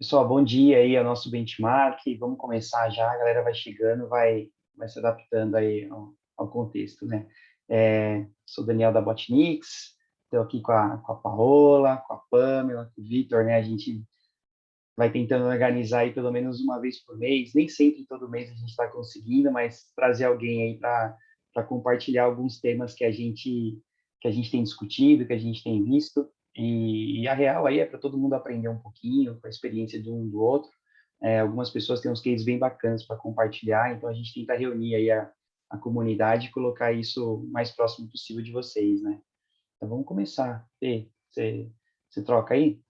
Pessoal, bom dia aí ao nosso benchmark. Vamos começar já, a galera vai chegando, vai se adaptando aí ao contexto, né? Sou Daniel da Botnix, estou aqui com a Paola, com a Pamela, com o Vitor, né? A gente vai tentando organizar aí pelo menos uma vez por mês, nem sempre todo mês a gente está conseguindo, mas trazer alguém aí para compartilhar alguns temas que a gente tem discutido, que a gente tem visto, e a real aí é para todo mundo aprender um pouquinho com a experiência de um do outro. Algumas pessoas têm uns cases bem bacanas para compartilhar, então a gente tenta reunir aí a comunidade e colocar isso o mais próximo possível de vocês, né? Então vamos começar. Fê, você troca aí?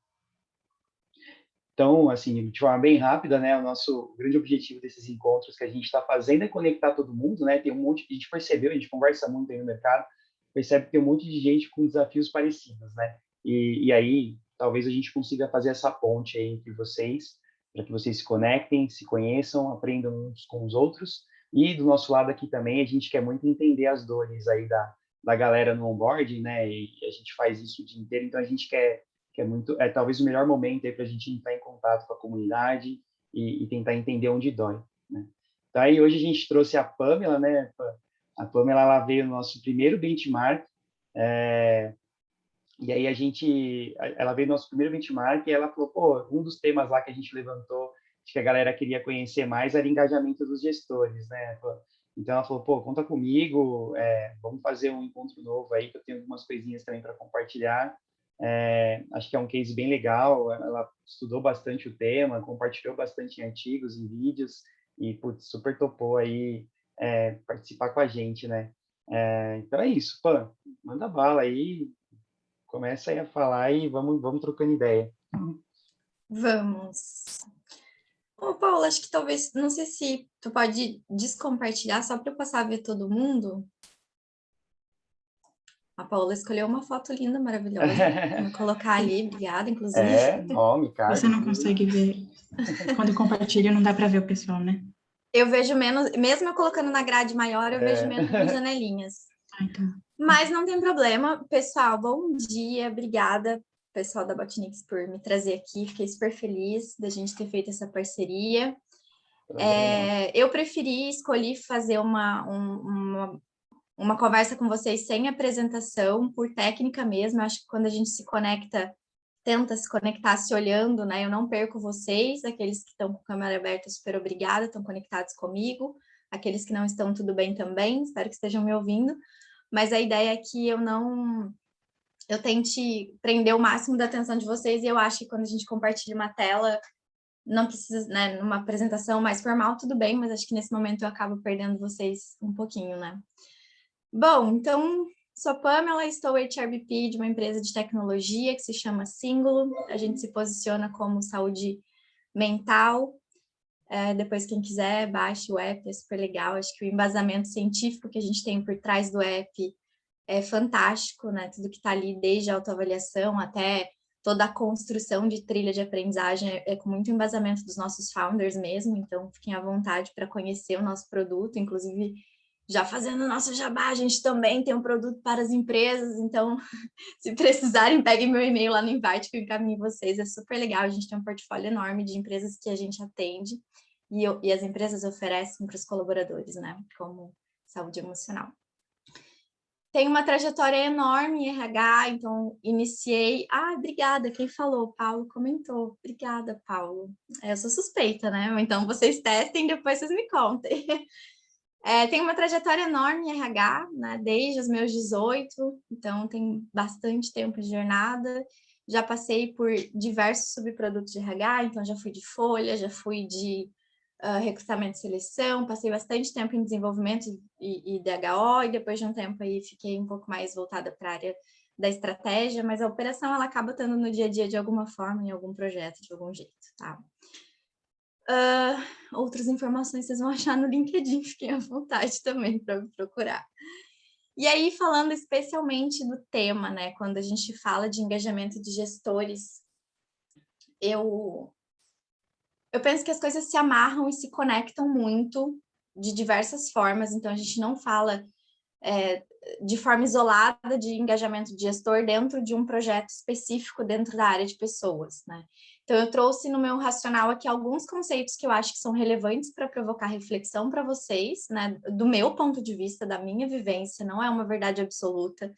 Então, assim, de forma bem rápida, né, o nosso grande objetivo desses encontros que a gente está fazendo é conectar todo mundo, né? Tem um monte que a gente percebeu, a gente conversa muito aí no mercado, percebe que tem um monte de gente com desafios parecidos, né? E aí, talvez a gente consiga fazer essa ponte aí entre vocês, para que vocês se conectem, se conheçam, aprendam uns com os outros. E do nosso lado aqui também, a gente quer muito entender as dores aí da galera no onboarding, né? E a gente faz isso o dia inteiro, então a gente quer que é talvez o melhor momento aí para a gente entrar em contato com a comunidade e tentar entender onde dói, né? Então aí hoje a gente trouxe a Pamela, né? A Pamela, ela veio no nosso primeiro benchmark, é, e aí ela veio no nosso primeiro benchmark e ela falou, pô, um dos temas lá que a gente levantou, que a galera queria conhecer mais, era engajamento dos gestores, né? Então ela falou, pô, conta comigo, vamos fazer um encontro novo aí, que eu tenho algumas coisinhas também para compartilhar. Acho que é um case bem legal, ela estudou bastante o tema, compartilhou bastante em artigos, em vídeos, e, putz, super topou aí participar com a gente, né? Então é isso, Pan, manda bala aí, começa aí a falar e vamos trocando ideia. Vamos. Ô, Paula, acho que talvez, não sei se tu pode descompartilhar só para eu passar a ver todo mundo. A Paula escolheu uma foto linda, maravilhosa. Vou colocar ali, obrigada, inclusive. Nome, Você cargo, não tudo. consegue ver. Quando eu compartilho, não dá para ver o pessoal, né? Eu vejo menos, mesmo eu colocando na grade maior, eu vejo menos nas janelinhas. Ah, então. Mas não tem problema. Pessoal, bom dia, obrigada, pessoal da Botnix, por me trazer aqui. Fiquei super feliz da gente ter feito essa parceria. Eu escolhi fazer uma conversa com vocês sem apresentação, por técnica mesmo. Eu acho que quando a gente se conecta, tenta se conectar se olhando, né? Eu não perco vocês, aqueles que estão com a câmera aberta, super obrigada, estão conectados comigo. Aqueles que não estão, tudo bem também, espero que estejam me ouvindo. Mas a ideia é que eu tente prender o máximo da atenção de vocês, e eu acho que quando a gente compartilha uma tela, não precisa, né, numa apresentação mais formal, tudo bem, mas acho que nesse momento eu acabo perdendo vocês um pouquinho, né? Bom, então, sou Pamela, estou HRBP de uma empresa de tecnologia que se chama Singulo. A gente se posiciona como saúde mental. Depois, quem quiser, baixe o app, é super legal. Acho que o embasamento científico que a gente tem por trás do app é fantástico, né? Tudo que está ali, desde a autoavaliação até toda a construção de trilha de aprendizagem, é com muito embasamento dos nossos founders mesmo, então fiquem à vontade para conhecer o nosso produto, inclusive já fazendo o nosso jabá, a gente também tem um produto para as empresas, então se precisarem, peguem meu e-mail lá no Invite que eu encaminho vocês, é super legal, a gente tem um portfólio enorme de empresas que a gente atende e as empresas oferecem para os colaboradores, né, como saúde emocional. Tenho uma trajetória enorme em RH, então iniciei... obrigada, quem falou? Paulo comentou. Obrigada, Paulo. Eu sou suspeita, né? Então vocês testem, depois vocês me contem. Tenho uma trajetória enorme em RH, né? Desde os meus 18, então tem bastante tempo de jornada. Já passei por diversos subprodutos de RH, então já fui de folha, já fui de recrutamento e seleção, passei bastante tempo em desenvolvimento e DHO, e depois de um tempo aí fiquei um pouco mais voltada para a área da estratégia, mas a operação ela acaba estando no dia a dia de alguma forma, em algum projeto, de algum jeito, tá? Outras informações vocês vão achar no LinkedIn, fiquem à vontade também para me procurar. E aí, falando especialmente do tema, né, quando a gente fala de engajamento de gestores, eu penso que as coisas se amarram e se conectam muito de diversas formas, então a gente não fala de forma isolada de engajamento de gestor dentro de um projeto específico dentro da área de pessoas, né? Então, eu trouxe no meu racional aqui alguns conceitos que eu acho que são relevantes para provocar reflexão para vocês, né? Do meu ponto de vista, da minha vivência, não é uma verdade absoluta.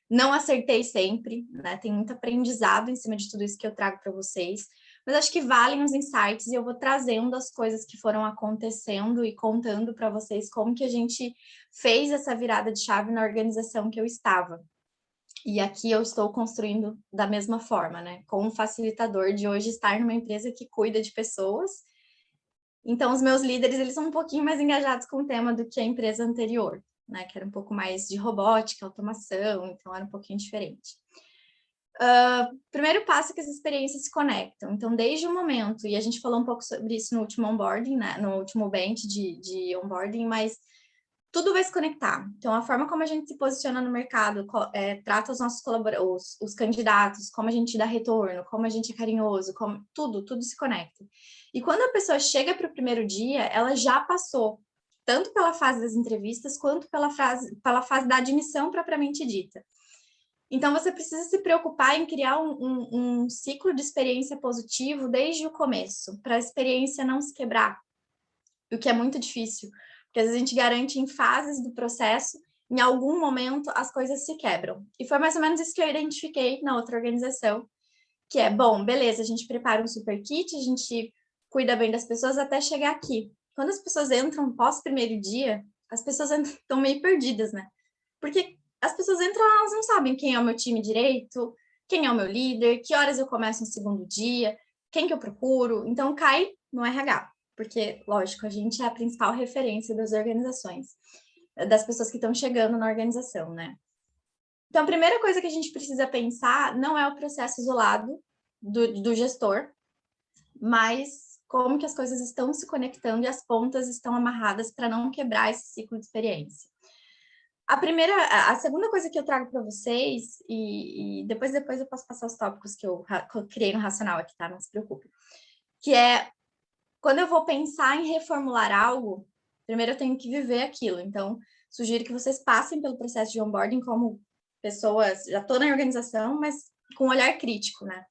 Não acertei sempre, né? Tem muito aprendizado em cima de tudo isso que eu trago para vocês. Mas acho que valem os insights e eu vou trazendo as coisas que foram acontecendo e contando para vocês como que a gente fez essa virada de chave na organização que eu estava. E aqui eu estou construindo da mesma forma, né? Com um facilitador de hoje estar numa empresa que cuida de pessoas. Então, os meus líderes, eles são um pouquinho mais engajados com o tema do que a empresa anterior, né? Que era um pouco mais de robótica, automação, então era um pouquinho diferente. Primeiro passo é que as experiências se conectam. Então, desde o momento, e a gente falou um pouco sobre isso no último onboarding, né? No último bench de onboarding, mas tudo vai se conectar. Então, a forma como a gente se posiciona no mercado, trata os nossos colaboradores, os candidatos, como a gente dá retorno, como a gente é carinhoso, tudo se conecta. E quando a pessoa chega para o primeiro dia, ela já passou tanto pela fase das entrevistas, quanto pela fase da admissão propriamente dita. Então, você precisa se preocupar em criar um ciclo de experiência positivo desde o começo, para a experiência não se quebrar, o que é muito difícil. Porque às vezes a gente garante em fases do processo, em algum momento as coisas se quebram. E foi mais ou menos isso que eu identifiquei na outra organização, que é, bom, beleza, a gente prepara um super kit, a gente cuida bem das pessoas até chegar aqui. Quando as pessoas entram pós primeiro dia, as pessoas estão meio perdidas, né? Porque as pessoas entram, elas não sabem quem é o meu time direito, quem é o meu líder, que horas eu começo no segundo dia, quem que eu procuro. Então, cai no RH. Porque, lógico, a gente é a principal referência das organizações, das pessoas que estão chegando na organização, né? Então, a primeira coisa que a gente precisa pensar não é o processo isolado do gestor, mas como que as coisas estão se conectando e as pontas estão amarradas para não quebrar esse ciclo de experiência. A segunda coisa que eu trago para vocês, e depois eu posso passar os tópicos que eu criei no Racional aqui, tá? Não se preocupe. Que é quando eu vou pensar em reformular algo, primeiro eu tenho que viver aquilo. Então, sugiro que vocês passem pelo processo de onboarding como pessoas, já estou na organização, mas com um olhar crítico, né?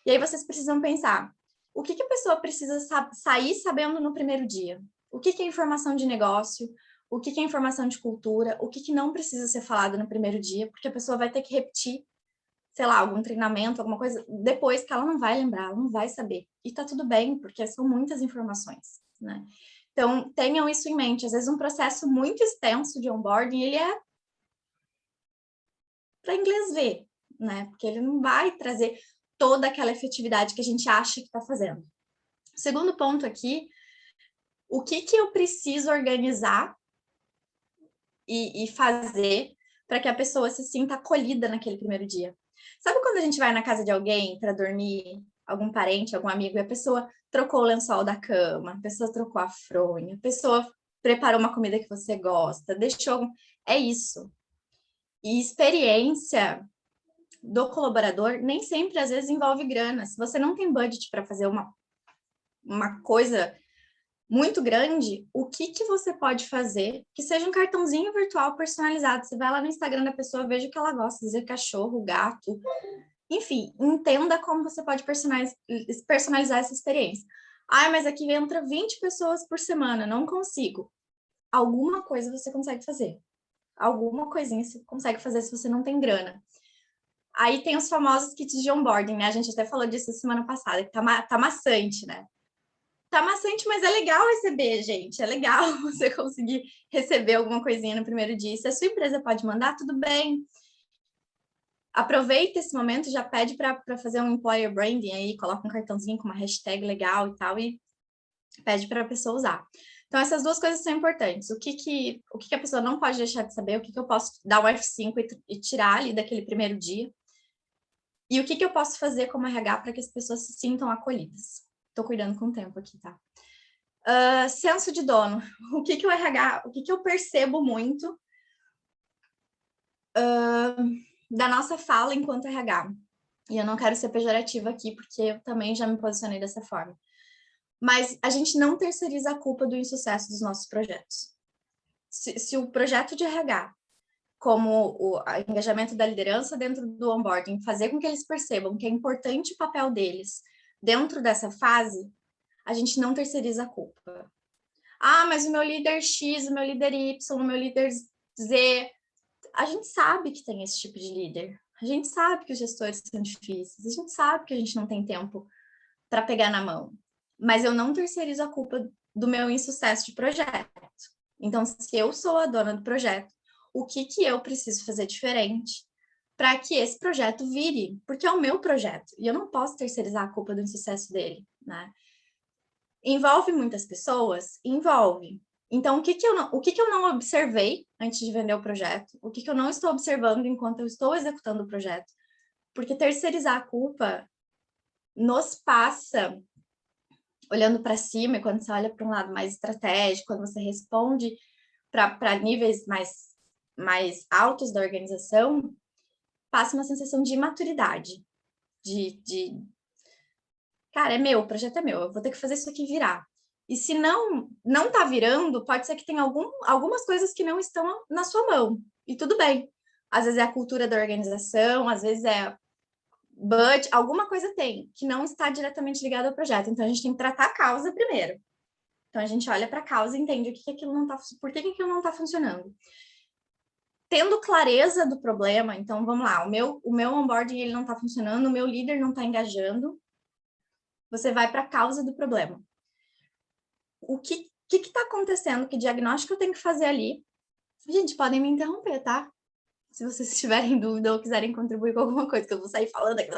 E aí vocês precisam pensar, o que a pessoa precisa sair sabendo no primeiro dia? O que é informação de negócio? O que é informação de cultura? O que não precisa ser falado no primeiro dia? Porque a pessoa vai ter que repetir, sei lá, algum treinamento, alguma coisa, depois que ela não vai lembrar, ela não vai saber. E tá tudo bem, porque são muitas informações, né? Então, tenham isso em mente. Às vezes, um processo muito extenso de onboarding, ele é para inglês ver, né? Porque ele não vai trazer toda aquela efetividade que a gente acha que está fazendo. Segundo ponto aqui, o que eu preciso organizar e fazer para que a pessoa se sinta acolhida naquele primeiro dia? Sabe quando a gente vai na casa de alguém para dormir, algum parente, algum amigo, e a pessoa trocou o lençol da cama, a pessoa trocou a fronha, a pessoa preparou uma comida que você gosta, deixou... É isso. E experiência do colaborador nem sempre, às vezes, envolve grana. Se você não tem budget para fazer uma coisa muito grande, o que você pode fazer que seja um cartãozinho virtual personalizado? Você vai lá no Instagram da pessoa, veja o que ela gosta, dizer cachorro, gato, enfim, entenda como você pode personalizar essa experiência. Ah, mas aqui entra 20 pessoas por semana, não consigo. Alguma coisa você consegue fazer. Alguma coisinha você consegue fazer se você não tem grana. Aí tem os famosos kits de onboarding, né? A gente até falou disso semana passada, que tá maçante, né? Tá maçante, mas é legal receber, gente. É legal você conseguir receber alguma coisinha no primeiro dia. Se a sua empresa pode mandar, tudo bem. Aproveita esse momento, já pede para fazer um employer branding aí, coloca um cartãozinho com uma hashtag legal e tal, e pede para a pessoa usar. Então, essas duas coisas são importantes. O que a pessoa não pode deixar de saber, o que eu posso dar o F5 e tirar ali daquele primeiro dia, e o que eu posso fazer como RH para que as pessoas se sintam acolhidas. Estou cuidando com o tempo aqui, tá? Senso de dono. O que o RH, o que eu percebo muito da nossa fala enquanto RH. E eu não quero ser pejorativa aqui, porque eu também já me posicionei dessa forma. Mas a gente não terceiriza a culpa do insucesso dos nossos projetos. Se o projeto de RH, como o engajamento da liderança dentro do onboarding, fazer com que eles percebam que é importante o papel deles dentro dessa fase, a gente não terceiriza a culpa. Ah, mas o meu líder X, o meu líder Y, o meu líder Z, a gente sabe que tem esse tipo de líder. A gente sabe que os gestores são difíceis. A gente sabe que a gente não tem tempo para pegar na mão. Mas eu não terceirizo a culpa do meu insucesso de projeto. Então, se eu sou a dona do projeto, o que eu preciso fazer diferente para que esse projeto vire? Porque é o meu projeto. E eu não posso terceirizar a culpa do insucesso dele, né? Envolve muitas pessoas? Envolve. Então, o que eu não observei antes de vender o projeto? O que eu não estou observando enquanto eu estou executando o projeto? Porque terceirizar a culpa nos passa olhando para cima, e quando você olha para um lado mais estratégico, quando você responde para níveis mais altos da organização, passa uma sensação de imaturidade, de cara, é meu, o projeto é meu, eu vou ter que fazer isso aqui virar. E se não tá virando, pode ser que tenha algumas coisas que não estão na sua mão. E tudo bem. Às vezes é a cultura da organização, às vezes é budget, alguma coisa tem que não está diretamente ligada ao projeto. Então a gente tem que tratar a causa primeiro. Então a gente olha para a causa e entende por que aquilo não está funcionando. Tendo clareza do problema, então vamos lá, o meu onboarding ele não está funcionando, o meu líder não está engajando. Você vai para a causa do problema. O que está acontecendo? Que diagnóstico eu tenho que fazer ali? Gente, podem me interromper, tá? Se vocês tiverem dúvida ou quiserem contribuir com alguma coisa, que eu vou sair falando aqui,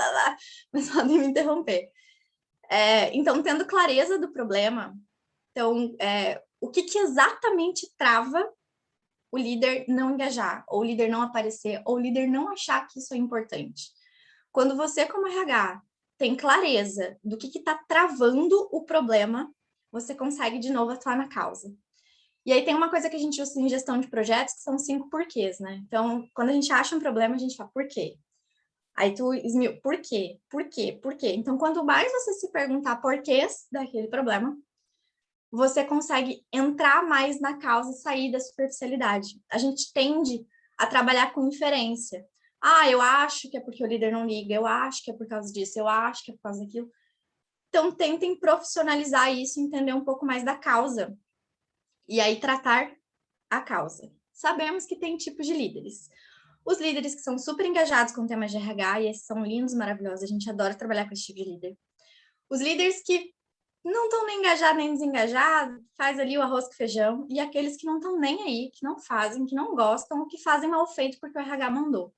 mas podem me interromper. Então, tendo clareza do problema, então, o que exatamente trava o líder não engajar, ou o líder não aparecer, ou o líder não achar que isso é importante? Quando você, como RH, tem clareza do que está travando o problema, você consegue, de novo, atuar na causa. E aí tem uma coisa que a gente usa em gestão de projetos, que são 5 porquês, né? Então, quando a gente acha um problema, a gente fala, por quê? Aí tu esmil, por quê? Por quê? Por quê? Então, quanto mais você se perguntar porquês daquele problema, você consegue entrar mais na causa e sair da superficialidade. A gente tende a trabalhar com inferência. Ah, eu acho que é porque o líder não liga, eu acho que é por causa disso, eu acho que é por causa daquilo. Então, tentem profissionalizar isso, entender um pouco mais da causa. E aí, tratar a causa. Sabemos que tem tipos de líderes. Os líderes que são super engajados com temas de RH, e esses são lindos, maravilhosos, a gente adora trabalhar com esse tipo de líder. Os líderes que não estão nem engajados nem desengajados, faz ali o arroz com feijão, e aqueles que não estão nem aí, que não fazem, que não gostam, ou que fazem mal feito porque o RH mandou.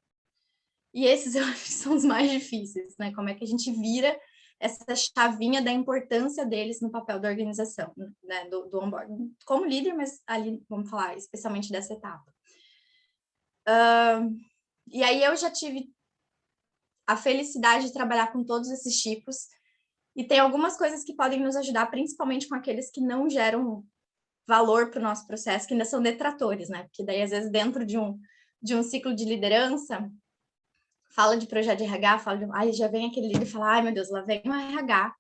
E esses eu acho que são os mais difíceis, né? Como é que a gente vira essa chavinha da importância deles no papel da organização, né? Do onboarding, como líder, mas ali, vamos falar, especialmente dessa etapa. E aí eu já tive a felicidade de trabalhar com todos esses tipos, e tem algumas coisas que podem nos ajudar, principalmente com aqueles que não geram valor para o nosso processo, que ainda são detratores, né? Porque daí, às vezes, dentro de um ciclo de liderança, fala de projeto de RH, aí já vem aquele líder e fala, ai meu Deus, lá vem o RH,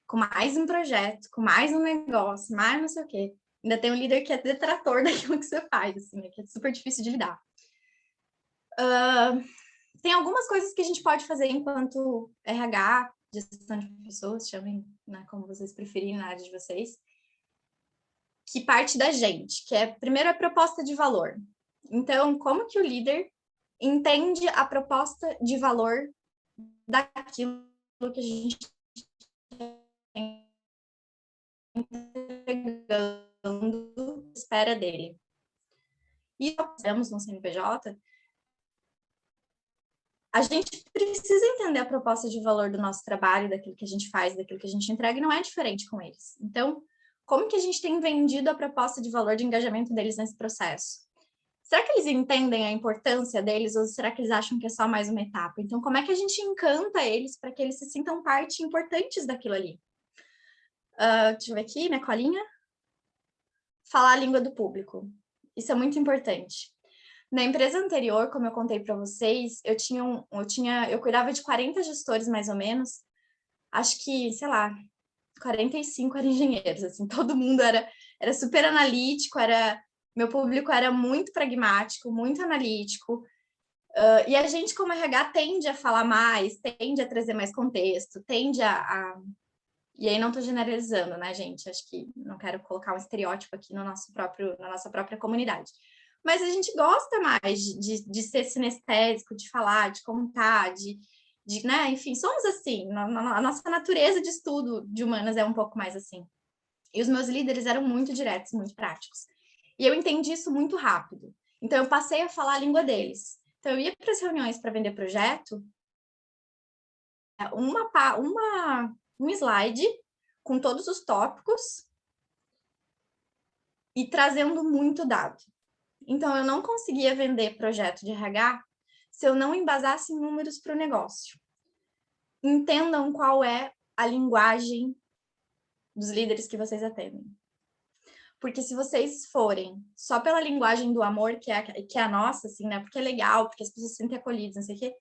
com mais um projeto, com mais um negócio, mais não sei o quê. Ainda tem um líder que é detrator daquilo que você faz, assim, né? Que é super difícil de lidar. Tem algumas coisas que a gente pode fazer enquanto RH, gestão de pessoas, chamem, né, como vocês preferirem na área de vocês, que parte da gente, que é, primeiro, a proposta de valor. Então, como que o líder entende a proposta de valor daquilo que a gente entregando, espera dele. E nós temos no CNPJ, a gente precisa entender a proposta de valor do nosso trabalho, daquilo que a gente faz, daquilo que a gente entrega, e não é diferente com eles. Então, como que a gente tem vendido a proposta de valor de engajamento deles nesse processo? Será que eles entendem a importância deles ou será que eles acham que é só mais uma etapa? Então, como é que a gente encanta eles para que eles se sintam parte importantes daquilo ali? Deixa eu ver aqui, minha colinha. Falar a língua do público. Isso é muito importante. Na empresa anterior, como eu contei para vocês, eu cuidava de 40 gestores, mais ou menos. Acho que, sei lá, 45 eram engenheiros, assim, todo mundo era super analítico, meu público era muito pragmático, muito analítico, e a gente, como RH, tende a falar mais, tende a trazer mais contexto, tende a E aí não estou generalizando, né, gente? Acho que não quero colocar um estereótipo aqui no na nossa própria comunidade. Mas a gente gosta mais de ser sinestésico, de falar, de contar, né? Enfim, somos assim. A nossa natureza de estudo de humanas é um pouco mais assim. E os meus líderes eram muito diretos, muito práticos. E eu entendi isso muito rápido. Então, eu passei a falar a língua deles. Então, eu ia para as reuniões para vender projeto, um slide com todos os tópicos e trazendo muito dado. Então, eu não conseguia vender projeto de RH se eu não embasasse em números para o negócio. Entendam qual é a linguagem dos líderes que vocês atendem. Porque se vocês forem só pela linguagem do amor, que é a nossa, assim, né? Porque é legal, porque as pessoas se sentem acolhidas, não sei o quê.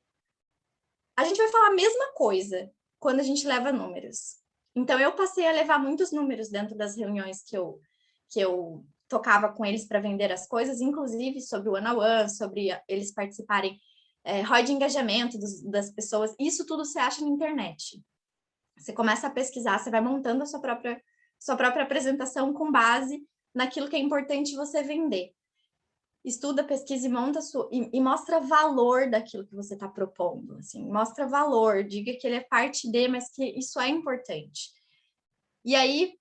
A gente vai falar a mesma coisa quando a gente leva números. Então, eu passei a levar muitos números dentro das reuniões que eu tocava com eles para vender as coisas, inclusive sobre o one-on-one, sobre eles participarem, ROI de engajamento das pessoas. Isso tudo você acha na internet. Você começa a pesquisar, você vai montando a sua própria apresentação com base naquilo que é importante você vender. Estuda, pesquisa e monta e mostra valor daquilo que você está propondo. Assim, mostra valor, diga que ele é parte de, mas que isso é importante. E aí,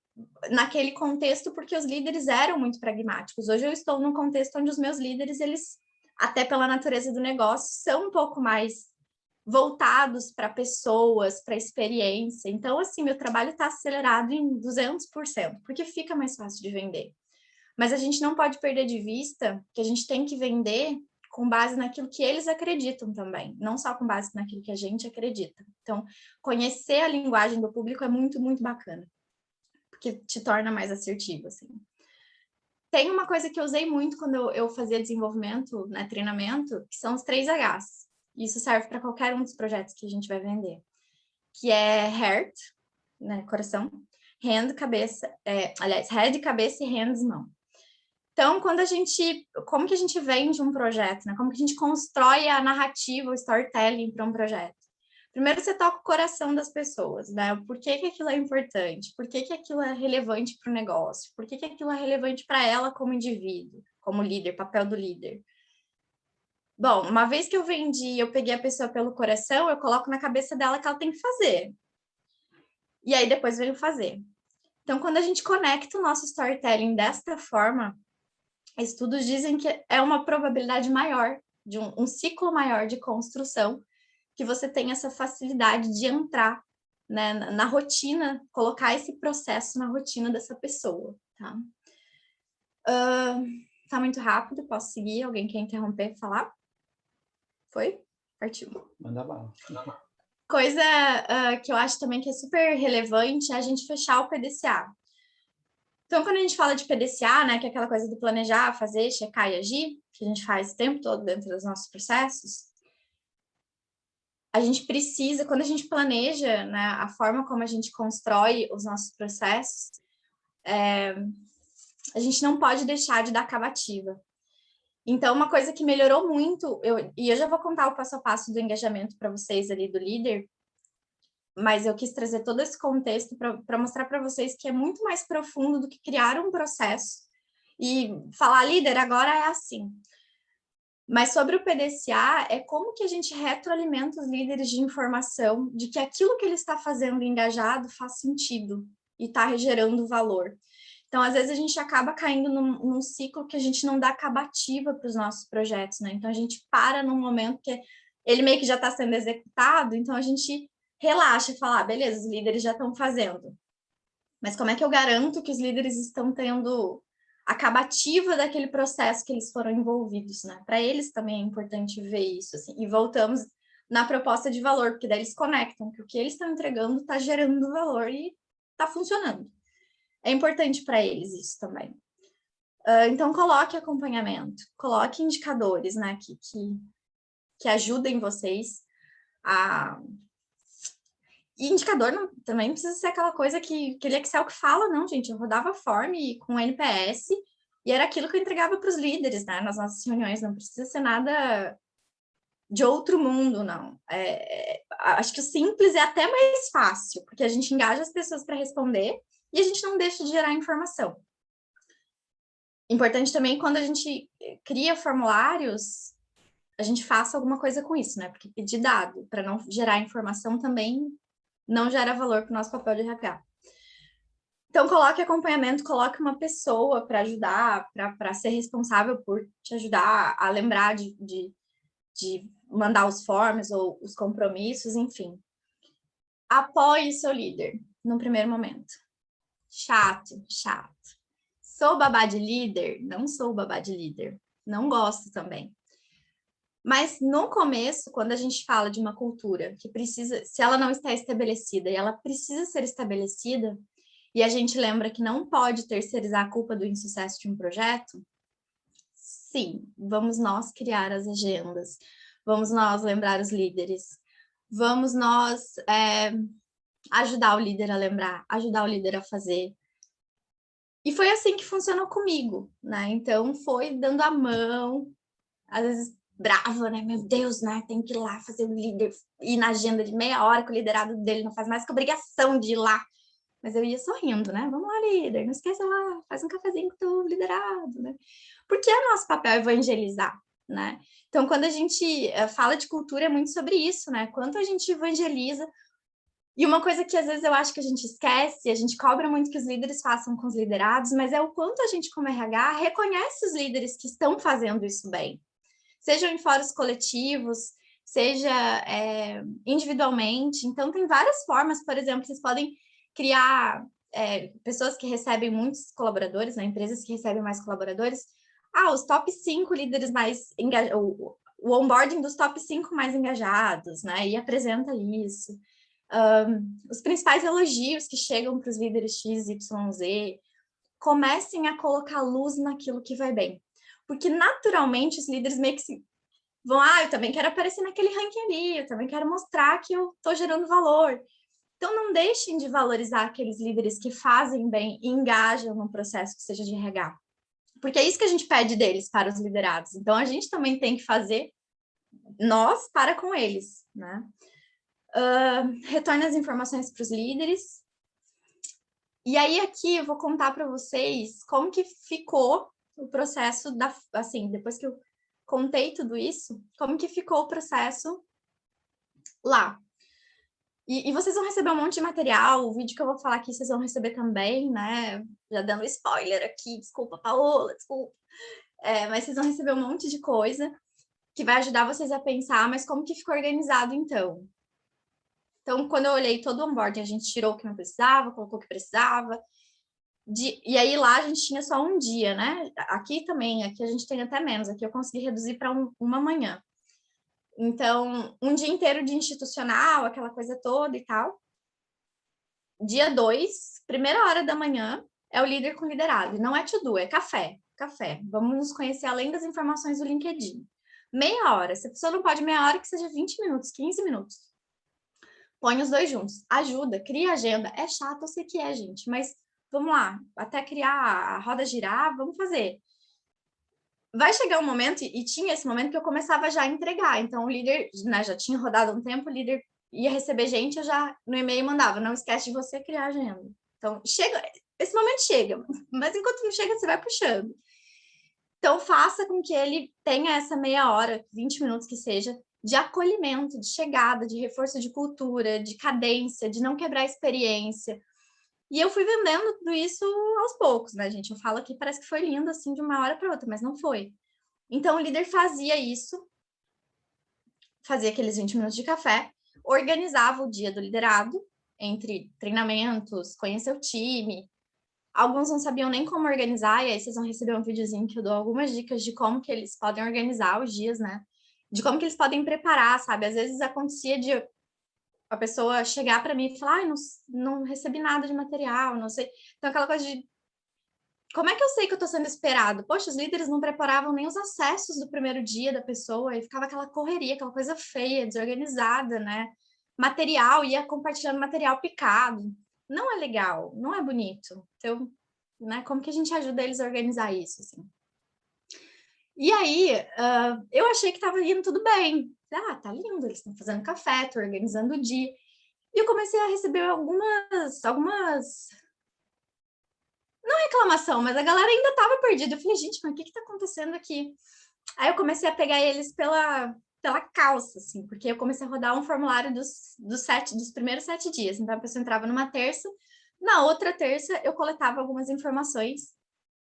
naquele contexto, porque os líderes eram muito pragmáticos. Hoje eu estou num contexto onde os meus líderes, eles, até pela natureza do negócio, são um pouco mais voltados para pessoas, para experiência. Então, assim, meu trabalho está acelerado em 200%, porque fica mais fácil de vender. Mas a gente não pode perder de vista que a gente tem que vender com base naquilo que eles acreditam também, não só com base naquilo que a gente acredita. Então, conhecer a linguagem do público é muito, muito bacana, porque te torna mais assertivo, assim. Tem uma coisa que eu usei muito quando eu fazia desenvolvimento, né, treinamento, que são os 3 Hs. Isso serve para qualquer um dos projetos que a gente vai vender, que é heart, né, coração, hand, cabeça, head, cabeça e hands, mão. Então, como que a gente vende um projeto, né? Como que a gente constrói a narrativa, o storytelling para um projeto? Primeiro, você toca o coração das pessoas, né? Por que aquilo é importante? Por que aquilo é relevante para o negócio? Por que aquilo é relevante para ela como indivíduo, como líder, papel do líder? Bom, uma vez que eu vendi, eu peguei a pessoa pelo coração, eu coloco na cabeça dela que ela tem que fazer. E aí depois veio fazer. Então, quando a gente conecta o nosso storytelling desta forma, estudos dizem que é uma probabilidade maior, de um ciclo maior de construção, que você tem essa facilidade de entrar, né, na rotina, colocar esse processo na rotina dessa pessoa, tá? Tá muito rápido, posso seguir? Alguém quer interromper, falar? Foi? Partiu. Manda bala. Coisa que eu acho também que é super relevante é a gente fechar o PDCA. Então, quando a gente fala de PDCA, né, que é aquela coisa do planejar, fazer, checar e agir, que a gente faz o tempo todo dentro dos nossos processos, a gente precisa, quando a gente planeja, né, a forma como a gente constrói os nossos processos, a gente não pode deixar de dar acabativa. Então, uma coisa que melhorou muito, e eu já vou contar o passo a passo do engajamento para vocês ali do líder, mas eu quis trazer todo esse contexto para mostrar para vocês que é muito mais profundo do que criar um processo e falar, líder, agora é assim. Mas sobre o PDCA, é como que a gente retroalimenta os líderes de informação de que aquilo que ele está fazendo engajado faz sentido e está gerando valor. Então, às vezes, a gente acaba caindo num ciclo que a gente não dá acabativa para os nossos projetos, né? Então, a gente para num momento que ele meio que já está sendo executado, então a gente relaxa e fala, beleza, os líderes já estão fazendo. Mas como é que eu garanto que os líderes estão tendo acabativa daquele processo que eles foram envolvidos, né? Para eles também é importante ver isso, assim. E voltamos na proposta de valor, porque daí eles conectam que o que eles estão entregando está gerando valor e está funcionando. É importante para eles isso também. Então, coloque acompanhamento, coloque indicadores, né, que ajudem vocês a... E indicador não, também precisa ser aquela coisa que aquele Excel que fala, não, gente, eu rodava form com NPS e era aquilo que eu entregava para os líderes, né, nas nossas reuniões, não precisa ser nada de outro mundo, não. Acho que o simples é até mais fácil, porque a gente engaja as pessoas para responder e a gente não deixa de gerar informação. Importante também, quando a gente cria formulários, a gente faça alguma coisa com isso, né? Porque pedir dado para não gerar informação também não gera valor para o nosso papel de RH. Então, coloque acompanhamento, coloque uma pessoa para ajudar, para ser responsável por te ajudar a lembrar de mandar os forms ou os compromissos, enfim. Apoie seu líder no primeiro momento. Chato. Sou babá de líder? Não sou babá de líder. Não gosto também. Mas no começo, quando a gente fala de uma cultura que precisa, se ela não está estabelecida e ela precisa ser estabelecida, e a gente lembra que não pode terceirizar a culpa do insucesso de um projeto, sim, vamos nós criar as agendas, vamos nós lembrar os líderes, vamos nós ajudar o líder a lembrar, ajudar o líder a fazer. E foi assim que funcionou comigo, né? Então, foi dando a mão, às vezes brava, né? Meu Deus, né? Tem que ir lá fazer o líder, ir na agenda de meia hora que o liderado dele não faz mais que obrigação de ir lá. Mas eu ia sorrindo, né? Vamos lá, líder, não esqueça lá, faz um cafezinho com o teu liderado, né? Porque é nosso papel evangelizar, né? Então, quando a gente fala de cultura, é muito sobre isso, né? Quanto a gente evangeliza. E uma coisa que às vezes eu acho que a gente esquece, a gente cobra muito que os líderes façam com os liderados, mas é o quanto a gente, como RH, reconhece os líderes que estão fazendo isso bem. Sejam em fóruns coletivos, seja individualmente. Então, tem várias formas, por exemplo, vocês podem criar pessoas que recebem muitos colaboradores, né? Empresas que recebem mais colaboradores. Os top 5 líderes mais engajados, o onboarding dos top 5 mais engajados, né? E apresenta isso. Os principais elogios que chegam para os líderes X, Y, Z, comecem a colocar luz naquilo que vai bem. Porque, naturalmente, os líderes meio que vão, eu também quero aparecer naquele ranking ali, eu também quero mostrar que eu estou gerando valor. Então, não deixem de valorizar aqueles líderes que fazem bem e engajam no processo que seja de RH. Porque é isso que a gente pede deles para os liderados. Então, a gente também tem que fazer nós para com eles, né? Retorne as informações para os líderes. E aí, aqui, eu vou contar para vocês como que ficou o processo assim, depois que eu contei tudo isso, como que ficou o processo lá. E vocês vão receber um monte de material, o vídeo que eu vou falar aqui vocês vão receber também, né? Já dando spoiler aqui, desculpa, Paola, desculpa. Mas vocês vão receber um monte de coisa que vai ajudar vocês a pensar, mas como que ficou organizado, então? Então, quando eu olhei todo o onboarding, a gente tirou o que não precisava, colocou o que precisava. E aí, lá, a gente tinha só um dia, né? Aqui também, aqui a gente tem até menos. Aqui eu consegui reduzir para uma manhã. Então, um dia inteiro de institucional, aquela coisa toda e tal. Dia 2, primeira hora da manhã, é o líder com liderado. E não é to-do, é café. Café. Vamos nos conhecer além das informações do LinkedIn. Meia hora. Se a pessoa não pode meia hora, que seja 20 minutos, 15 minutos. Põe os dois juntos. Ajuda, cria agenda. É chato, eu sei que é, gente, mas vamos lá. Até criar a roda girar, vamos fazer. Vai chegar um momento, e tinha esse momento que eu começava já a entregar. Então, o líder, né, já tinha rodado um tempo, o líder ia receber gente, eu já no e-mail mandava, não esquece de você criar agenda. Então, esse momento chega, mas enquanto não chega, você vai puxando. Então, faça com que ele tenha essa meia hora, 20 minutos que seja, de acolhimento, de chegada, de reforço de cultura, de cadência, de não quebrar a experiência. E eu fui vendendo tudo isso aos poucos, né, gente? Eu falo aqui, parece que foi lindo, assim, de uma hora para outra, mas não foi. Então, o líder fazia isso, fazia aqueles 20 minutos de café, organizava o dia do liderado, entre treinamentos, conhecer o time. Alguns não sabiam nem como organizar, e aí vocês vão receber um videozinho que eu dou algumas dicas de como que eles podem organizar os dias, né? De como que eles podem preparar, sabe? Às vezes acontecia de a pessoa chegar para mim e falar, não recebi nada de material, não sei. Então, aquela coisa de como é que eu sei que eu estou sendo esperado? Poxa, os líderes não preparavam nem os acessos do primeiro dia da pessoa e ficava aquela correria, aquela coisa feia, desorganizada, né? Material, ia compartilhando material picado. Não é legal, não é bonito. Então, né, como que a gente ajuda eles a organizar isso, assim? E aí, eu achei que estava indo tudo bem. Tá lindo, eles estão fazendo café, estou organizando o dia. E eu comecei a receber algumas não reclamação, mas a galera ainda estava perdida. Eu falei, gente, mas o que está acontecendo aqui? Aí eu comecei a pegar eles pela calça, assim, porque eu comecei a rodar um formulário dos primeiros 7 dias. Então, a pessoa entrava numa terça, na outra terça eu coletava algumas informações.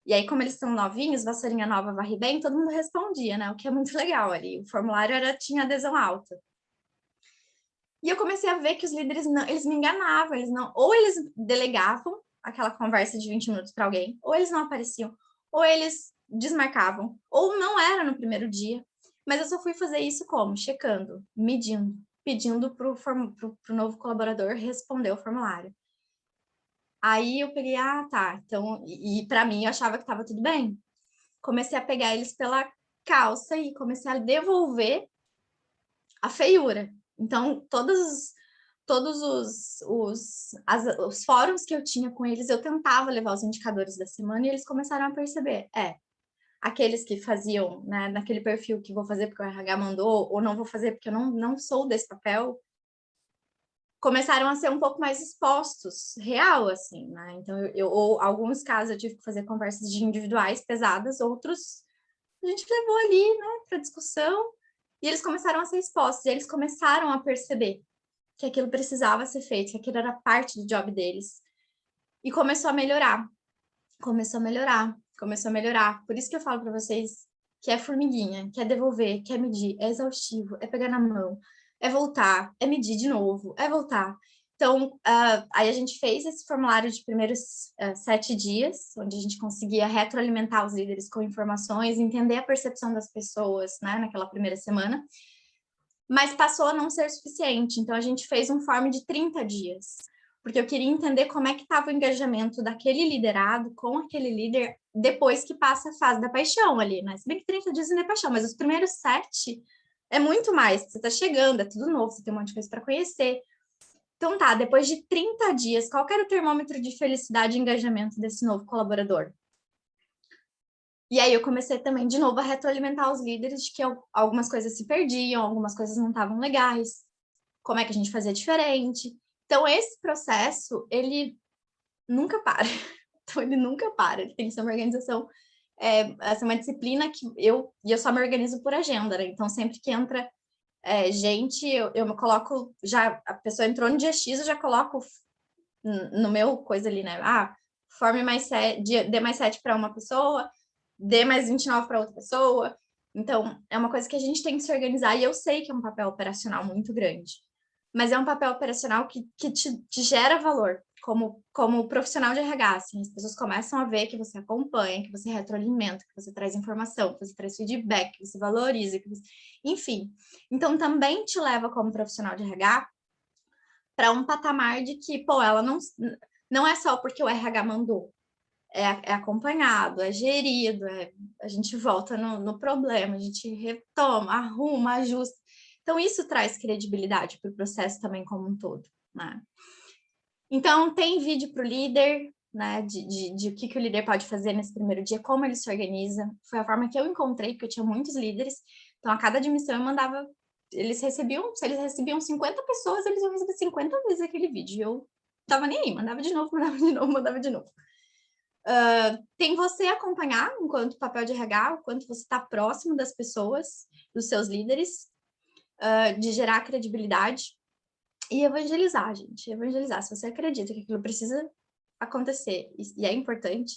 E aí, como eles são novinhos, vassourinha nova, varre bem, todo mundo respondia, né? O que é muito legal ali. O formulário tinha adesão alta. E eu comecei a ver que os líderes, não, eles me enganavam, ou eles delegavam aquela conversa de 20 minutos para alguém, ou eles não apareciam, ou eles desmarcavam, ou não era no primeiro dia. Mas eu só fui fazer isso como? Checando, medindo, pedindo para o novo colaborador responder o formulário. Aí eu peguei, tá, então, e para mim eu achava que estava tudo bem. Comecei a pegar eles pela calça e comecei a devolver a feiura. Então, todos os fóruns que eu tinha com eles, eu tentava levar os indicadores da semana e eles começaram a perceber, aqueles que faziam, né, naquele perfil que vou fazer porque o RH mandou, ou não vou fazer porque eu não sou desse papel, começaram a ser um pouco mais expostos, real, assim, né? Então, ou alguns casos eu tive que fazer conversas de individuais pesadas, outros a gente levou ali, né, para discussão, e eles começaram a ser expostos, e eles começaram a perceber que aquilo precisava ser feito, que aquilo era parte do job deles. E começou a melhorar, começou a melhorar, começou a melhorar. Por isso que eu falo para vocês que é formiguinha, que é devolver, que é medir, é exaustivo, é pegar na mão, é voltar, é medir de novo, é voltar. Então, aí a gente fez esse formulário de primeiros 7 dias, onde a gente conseguia retroalimentar os líderes com informações, entender a percepção das pessoas, né, naquela primeira semana, mas passou a não ser suficiente. Então, a gente fez um form de 30 dias, porque eu queria entender como é que estava o engajamento daquele liderado com aquele líder depois que passa a fase da paixão ali, né? Se bem que 30 dias ainda é paixão, mas os primeiros 7 é muito mais, você está chegando, é tudo novo, você tem um monte de coisa para conhecer. Então tá, depois de 30 dias, qual que era o termômetro de felicidade e engajamento desse novo colaborador? E aí eu comecei também, de novo, a retroalimentar os líderes de que algumas coisas se perdiam, algumas coisas não estavam legais, como é que a gente fazia diferente. Então, esse processo, ele nunca para. Então, ele nunca para. Ele tem que ser uma organização, essa é uma disciplina que eu só me organizo por agenda, né? Então, sempre que entra gente, eu me coloco, já a pessoa entrou no dia X, eu já coloco no meu coisa ali, né? Forme mais 7, dê mais 7 para uma pessoa, dê mais 29 para outra pessoa. Então, é uma coisa que a gente tem que se organizar, e eu sei que é um papel operacional muito grande, mas é um papel operacional que te gera valor como profissional de RH, assim, as pessoas começam a ver que você acompanha, que você retroalimenta, que você traz informação, que você traz feedback, que você valoriza, enfim. Então, também te leva como profissional de RH para um patamar de que, pô, ela não é só porque o RH mandou, é acompanhado, é gerido, a gente volta no problema, a gente retoma, arruma, ajusta. Então, isso traz credibilidade para o processo também como um todo, né? Então, tem vídeo para o líder, né, de o que o líder pode fazer nesse primeiro dia, como ele se organiza. Foi a forma que eu encontrei, porque eu tinha muitos líderes, então a cada admissão eu mandava, se eles recebiam 50 pessoas, eles iam receber 50 vezes aquele vídeo, e eu tava nem aí, mandava de novo, mandava de novo, mandava de novo. Tem você acompanhar, enquanto papel de RH, o quanto você está próximo das pessoas, dos seus líderes, de gerar credibilidade e evangelizar, gente. Evangelizar. Se você acredita que aquilo precisa acontecer e é importante,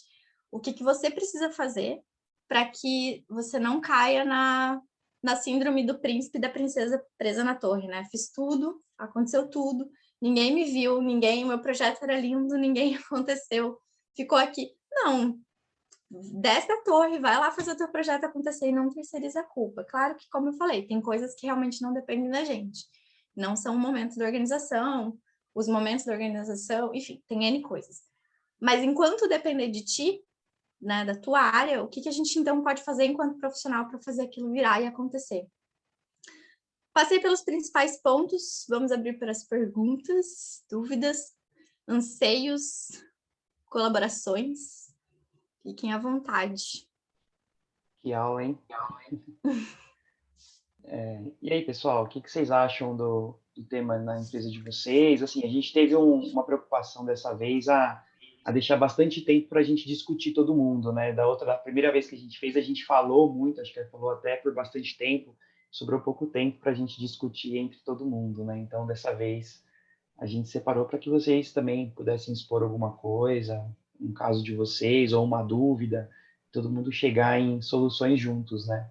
o que você precisa fazer para que você não caia na síndrome do príncipe e da princesa presa na torre, né? Fiz tudo, aconteceu tudo, ninguém me viu, meu projeto era lindo, ninguém aconteceu, ficou aqui. Não, desce da torre, vai lá fazer o teu projeto acontecer e não terceiriza a culpa. Claro que, como eu falei, tem coisas que realmente não dependem da gente. Não são momentos da organização, os momentos da organização, enfim, tem N coisas. Mas enquanto depender de ti, né, da tua área, o que a gente então pode fazer enquanto profissional para fazer aquilo virar e acontecer? Passei pelos principais pontos, vamos abrir para as perguntas, dúvidas, anseios, colaborações. Fiquem à vontade. Que aula, hein? E aí, pessoal, o que vocês acham do tema na empresa de vocês? Assim, a gente teve uma preocupação dessa vez a deixar bastante tempo para a gente discutir todo mundo, né? Da primeira vez que a gente falou muito, acho que falou até por bastante tempo, sobrou pouco tempo para a gente discutir entre todo mundo, né? Então, dessa vez, a gente separou para que vocês também pudessem expor alguma coisa, um caso de vocês, ou uma dúvida, todo mundo chegar em soluções juntos, né?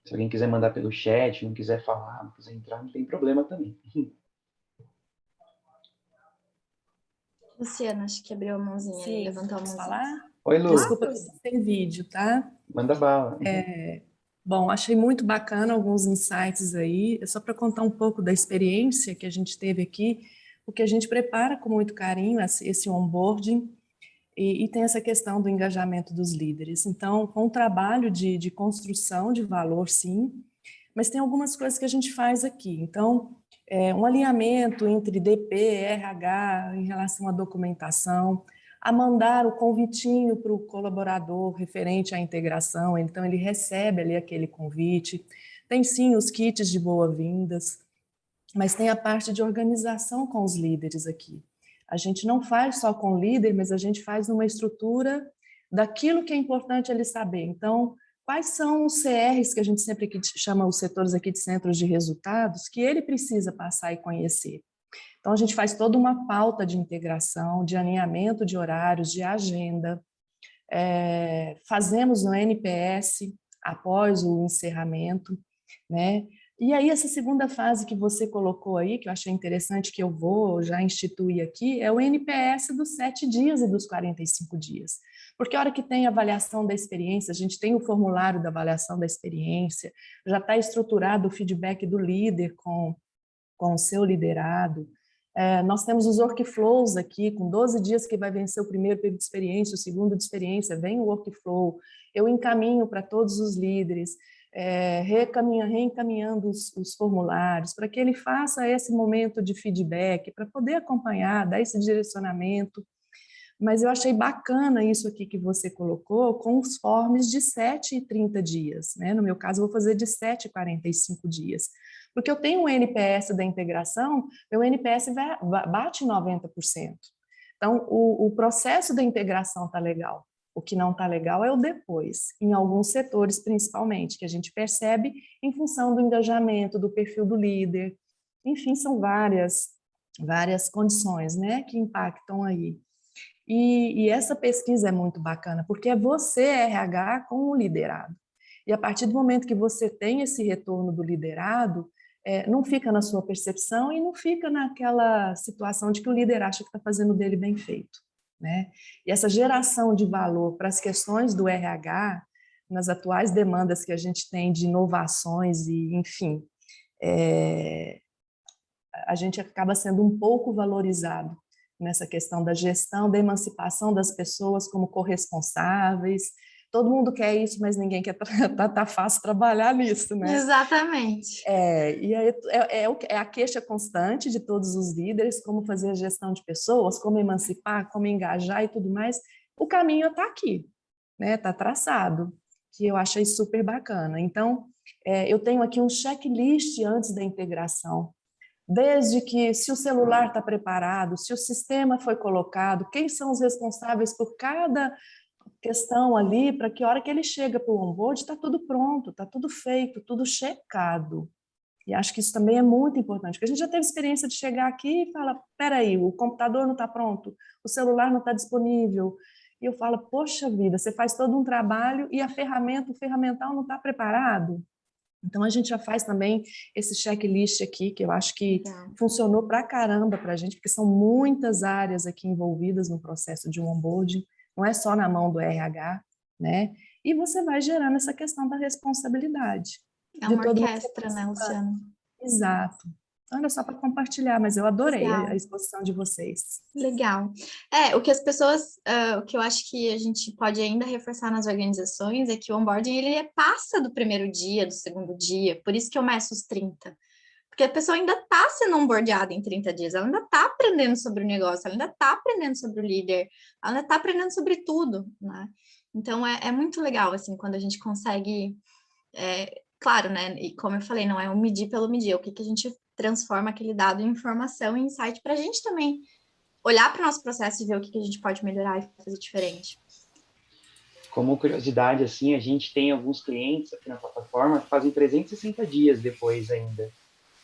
Se alguém quiser mandar pelo chat, não quiser falar, não quiser entrar, não tem problema também. Luciana, acho que abriu a mãozinha, Sim, levantou a posso mãozinha. falar? Oi, Lu. Desculpa que sem vídeo, tá? Manda bala. Bom, achei muito bacana alguns insights aí. É só para contar um pouco da experiência que a gente teve aqui, porque a gente prepara com muito carinho esse onboarding e tem essa questão do engajamento dos líderes. Então, com o trabalho de construção de valor, sim, mas tem algumas coisas que a gente faz aqui. Então, um alinhamento entre DP, RH, em relação à documentação, a mandar o convitinho para o colaborador referente à integração, então ele recebe ali aquele convite. Tem sim os kits de boas-vindas, mas tem a parte de organização com os líderes aqui. A gente não faz só com o líder, mas a gente faz numa estrutura daquilo que é importante ele saber. Então, quais são os CRs que a gente sempre chama os setores aqui de centros de resultados que ele precisa passar e conhecer. Então, a gente faz toda uma pauta de integração, de alinhamento de horários, de agenda. Fazemos no NPS após o encerramento, né? E aí, essa segunda fase que você colocou aí, que eu achei interessante, que eu vou já instituir aqui, é o NPS dos 7 dias e dos 45 dias. Porque a hora que tem a avaliação da experiência, a gente tem o formulário da avaliação da experiência, já está estruturado o feedback do líder com o seu liderado. Nós temos os workflows aqui, com 12 dias que vai vencer o primeiro período de experiência, o segundo de experiência, vem o workflow, eu encaminho para todos os líderes, reencaminhando os formulários, para que ele faça esse momento de feedback, para poder acompanhar, dar esse direcionamento. Mas eu achei bacana isso aqui que você colocou, com os forms de 7 e 30 dias. Né? No meu caso, eu vou fazer de 7 e 45 dias. Porque eu tenho um NPS da integração, meu NPS bate 90%. Então, o processo da integração está legal. O que não está legal é o depois, em alguns setores principalmente, que a gente percebe em função do engajamento, do perfil do líder. Enfim, são várias condições, né, que impactam aí. E essa pesquisa é muito bacana, porque é você, RH, com o liderado. E a partir do momento que você tem esse retorno do liderado, não fica na sua percepção e não fica naquela situação de que o líder acha que está fazendo dele bem feito. Né? E essa geração de valor para as questões do RH, nas atuais demandas que a gente tem de inovações e, enfim, a gente acaba sendo um pouco valorizado nessa questão da gestão, da emancipação das pessoas como corresponsáveis. Todo mundo quer isso, mas ninguém quer. Tá fácil trabalhar nisso, né? Exatamente. E aí é a queixa constante de todos os líderes, como fazer a gestão de pessoas, como emancipar, como engajar e tudo mais. O caminho está aqui, né? Está traçado, que eu achei super bacana. Então, eu tenho aqui um checklist antes da integração. Desde que se o celular está preparado, se o sistema foi colocado, quem são os responsáveis por cada questão ali, para que a hora que ele chega para o onboard está tudo pronto, está tudo feito, tudo checado. E acho que isso também é muito importante, porque a gente já teve experiência de chegar aqui e falar, peraí, o computador não está pronto, o celular não está disponível. E eu falo, poxa vida, você faz todo um trabalho e o ferramental não está preparado. Então, a gente já faz também esse checklist aqui, que eu acho que funcionou pra caramba para a gente, porque são muitas áreas aqui envolvidas no processo de um onboarding, não é só na mão do RH, né? E você vai gerando essa questão da responsabilidade. É uma orquestra, né, Luciana? Exato. Era só para compartilhar, mas eu adorei a exposição de vocês. Legal. O que as pessoas, o que eu acho que a gente pode ainda reforçar nas organizações é que o onboarding, ele passa do primeiro dia, do segundo dia, por isso que eu meço os 30. Porque a pessoa ainda está sendo onboardada em 30 dias, ela ainda está aprendendo sobre o negócio, ela ainda está aprendendo sobre o líder, ela ainda está aprendendo sobre tudo, né? Então, é muito legal, assim, quando a gente consegue, claro, né, e como eu falei, não é um medir pelo medir, é o que a gente transforma aquele dado em informação e insight para a gente também olhar para o nosso processo e ver o que a gente pode melhorar e fazer diferente. Como curiosidade, assim, a gente tem alguns clientes aqui na plataforma que fazem 360 dias depois ainda,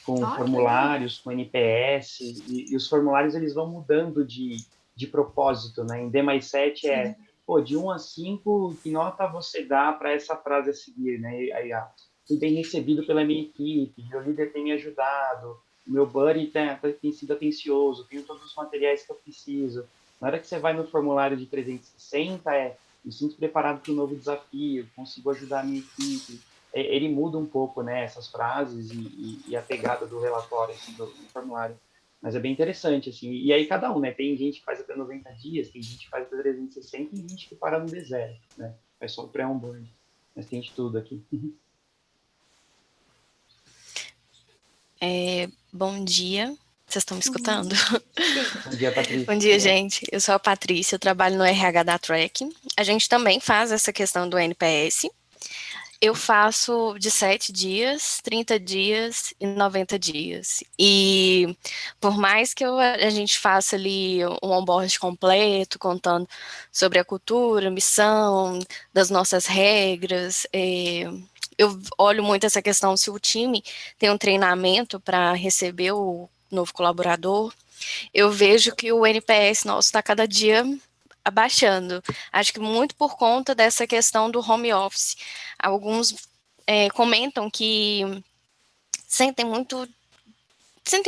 com formulários, com NPS, e os formulários eles vão mudando de propósito, né? Em D+7 é, pô, de 1 a 5, que nota você dá para essa frase a seguir, né? Aí, fui bem recebido pela minha equipe, meu líder tem me ajudado, meu buddy tem sido atencioso, tenho todos os materiais que eu preciso. Na hora que você vai no formulário de 360, me sinto preparado para um novo desafio, consigo ajudar a minha equipe. Ele muda um pouco, né, essas frases e a pegada do relatório, assim, do formulário. Mas é bem interessante, assim. E aí cada um, né? Tem gente que faz até 90 dias, tem gente que faz até 360 e gente que para no deserto, né? Faz só o pré-onboard. Mas tem de tudo aqui. Bom dia. Vocês estão me escutando? Bom dia, Patrícia. Bom dia, gente. Eu sou a Patrícia, eu trabalho no RH da Track. A gente também faz essa questão do NPS. Eu faço de 7 dias, 30 dias e 90 dias. E por mais que a gente faça ali um onboard completo, contando sobre a cultura, missão, das nossas regras, eu olho muito essa questão se o time tem um treinamento para receber o novo colaborador. Eu vejo que o NPS nosso está cada dia abaixando. Acho que muito por conta dessa questão do home office. Alguns comentam que sentem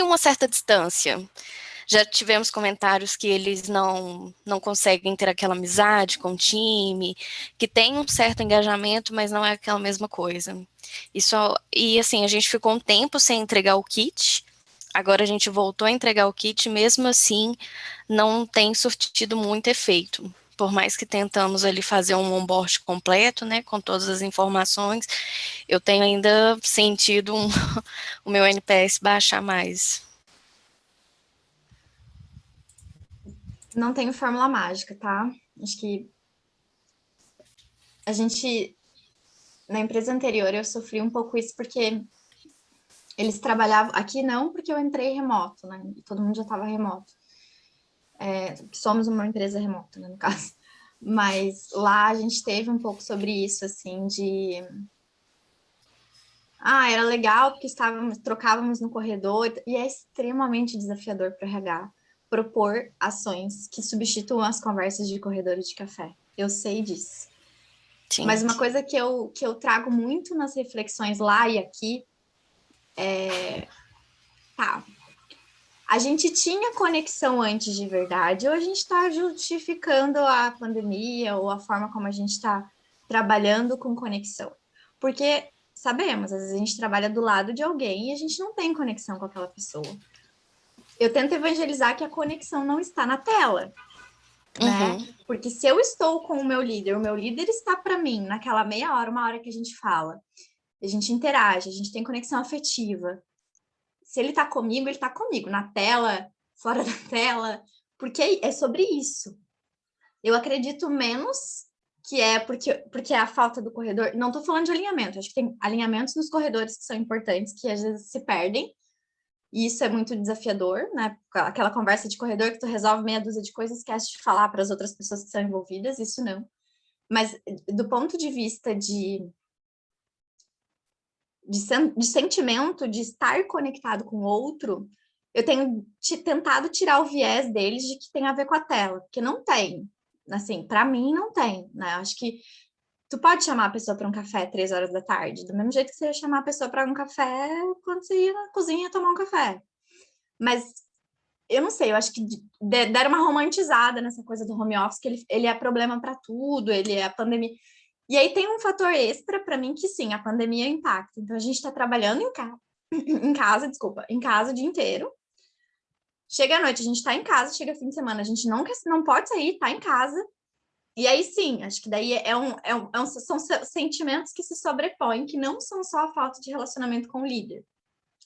uma certa distância. Já tivemos comentários que eles não conseguem ter aquela amizade com o time, que tem um certo engajamento, mas não é aquela mesma coisa. E assim, a gente ficou um tempo sem entregar o kit, agora a gente voltou a entregar o kit, mesmo assim, não tem surtido muito efeito. Por mais que tentamos ali fazer um onboard completo, né, com todas as informações, eu tenho ainda sentido o meu NPS baixar mais. Não tenho fórmula mágica, tá? Acho que a gente, na empresa anterior, eu sofri um pouco isso porque eles trabalhavam, aqui não, porque eu entrei remoto, né? Todo mundo já estava remoto. Somos uma empresa remota, né, no caso. Mas lá a gente teve um pouco sobre isso, assim, era legal porque trocávamos no corredor, e é extremamente desafiador para o RH propor ações que substituam as conversas de corredor e de café. Eu sei disso. Sim. Mas uma coisa que eu trago muito nas reflexões lá e aqui a gente tinha conexão antes de verdade, ou a gente está justificando a pandemia ou a forma como a gente está trabalhando com conexão? Porque sabemos, às vezes a gente trabalha do lado de alguém e a gente não tem conexão com aquela pessoa. Eu tento evangelizar que a conexão não está na tela, né? Porque se eu estou com o meu líder está para mim naquela meia hora, uma hora que a gente fala, a gente interage, a gente tem conexão afetiva. Se ele está comigo, ele está comigo, na tela, fora da tela, porque é sobre isso. Eu acredito menos que é porque é a falta do corredor. Não estou falando de alinhamento, acho que tem alinhamentos nos corredores que são importantes, que às vezes se perdem, e isso é muito desafiador, né? Aquela conversa de corredor que tu resolve meia dúzia de coisas, esquece de falar para as outras pessoas que são envolvidas, isso não. Mas do ponto de vista de sentimento, de estar conectado com o outro, eu tenho tentado tirar o viés deles de que tem a ver com a tela, porque não tem. Assim, para mim não tem, né? Acho que tu pode chamar a pessoa para um café 3 horas da tarde, do mesmo jeito que você ia chamar a pessoa para um café quando você ia na cozinha tomar um café. Mas eu não sei, eu acho que deram uma romantizada nessa coisa do home office, que ele é problema para tudo, ele é a pandemia. E aí tem um fator extra para mim que sim, a pandemia impacta. Então a gente está trabalhando em casa o dia inteiro. Chega à noite, a gente está em casa, chega fim de semana, a gente não pode sair, está em casa. E aí sim, acho que daí são sentimentos que se sobrepõem, que não são só a falta de relacionamento com o líder,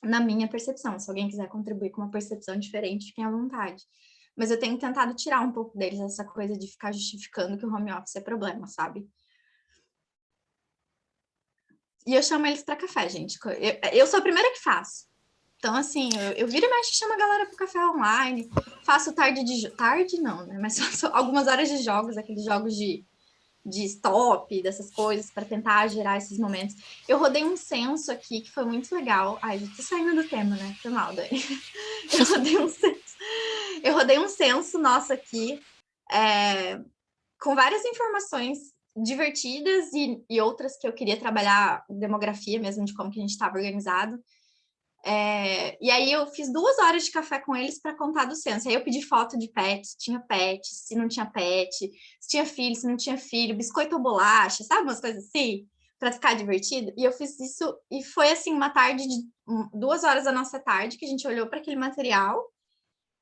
na minha percepção. Se alguém quiser contribuir com uma percepção diferente, fiquem à vontade. mas eu tenho tentado tirar um pouco deles essa coisa de ficar justificando que o home office é problema, sabe? E eu chamo eles para café, gente. Eu sou a primeira que faço. Então, assim, eu viro e mexo e chamo a galera pro café online. Faço tarde não, né? Mas faço algumas horas de jogos, aqueles jogos de stop, dessas coisas, para tentar gerar esses momentos. Eu rodei um censo aqui que foi muito legal. Ai, já tô saindo do tema, né? Foi mal, Dani. Eu rodei um censo nosso aqui, com várias informações divertidas e outras que eu queria trabalhar demografia mesmo, de como que a gente estava organizado. E aí eu fiz 2 horas de café com eles para contar do censo. Aí eu pedi foto de pet, se tinha pet, se não tinha pet, se tinha filho, se não tinha filho, biscoito ou bolacha, sabe? Umas coisas assim, para ficar divertido. E eu fiz isso, e foi assim, uma tarde de 2 horas da nossa tarde, que a gente olhou para aquele material.